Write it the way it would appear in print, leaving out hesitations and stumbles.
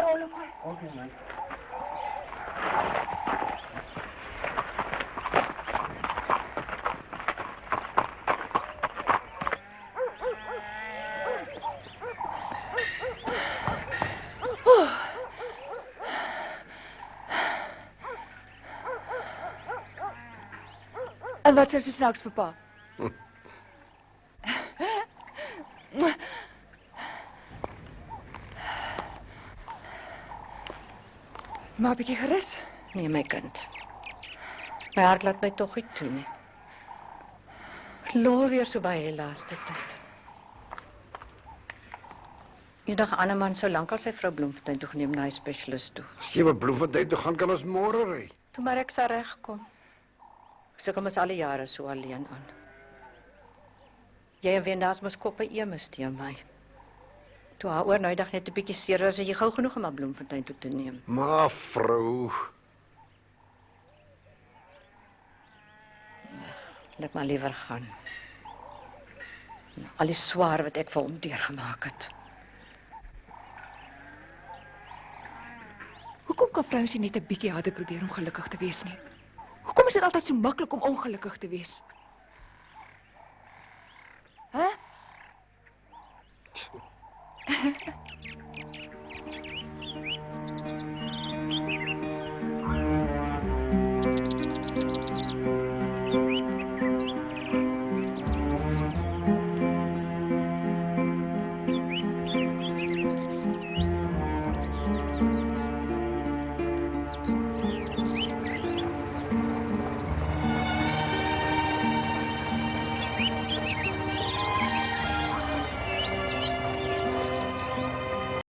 rol mooi. Okay, man. En wat sê sy snaaks, papa? Maar 'n bietjie gerus. Nee, my kind. My hart laat my tog nie toe nie. Ek lol weer so baie die laaste tyd. Eendag 'n ander man sou lankal sy vrou Bloemfontein toe geneem na 'n spesialis toe. As jy met Bloemfontein toe gaan, kan ons môre ry. Toe maar ek sal regkom. Ek sukkel mos al die jare so alleen aan. Jy en Wenda's mos koppe eemes teen my. Toe haar oor nou dag net 'n bietjie seer was, as jy gou genoeg om haar Bloemfontein toe te neem. Maar vrou, Laat maar liewer gaan. Al die swaar wat ek vir hom deurgemaak het. Hoekom kan vrouens nie net 'n bietjie harder probeer om gelukkig te wees nie? Hoekom is dit altyd so maklik om ongelukkig te wees?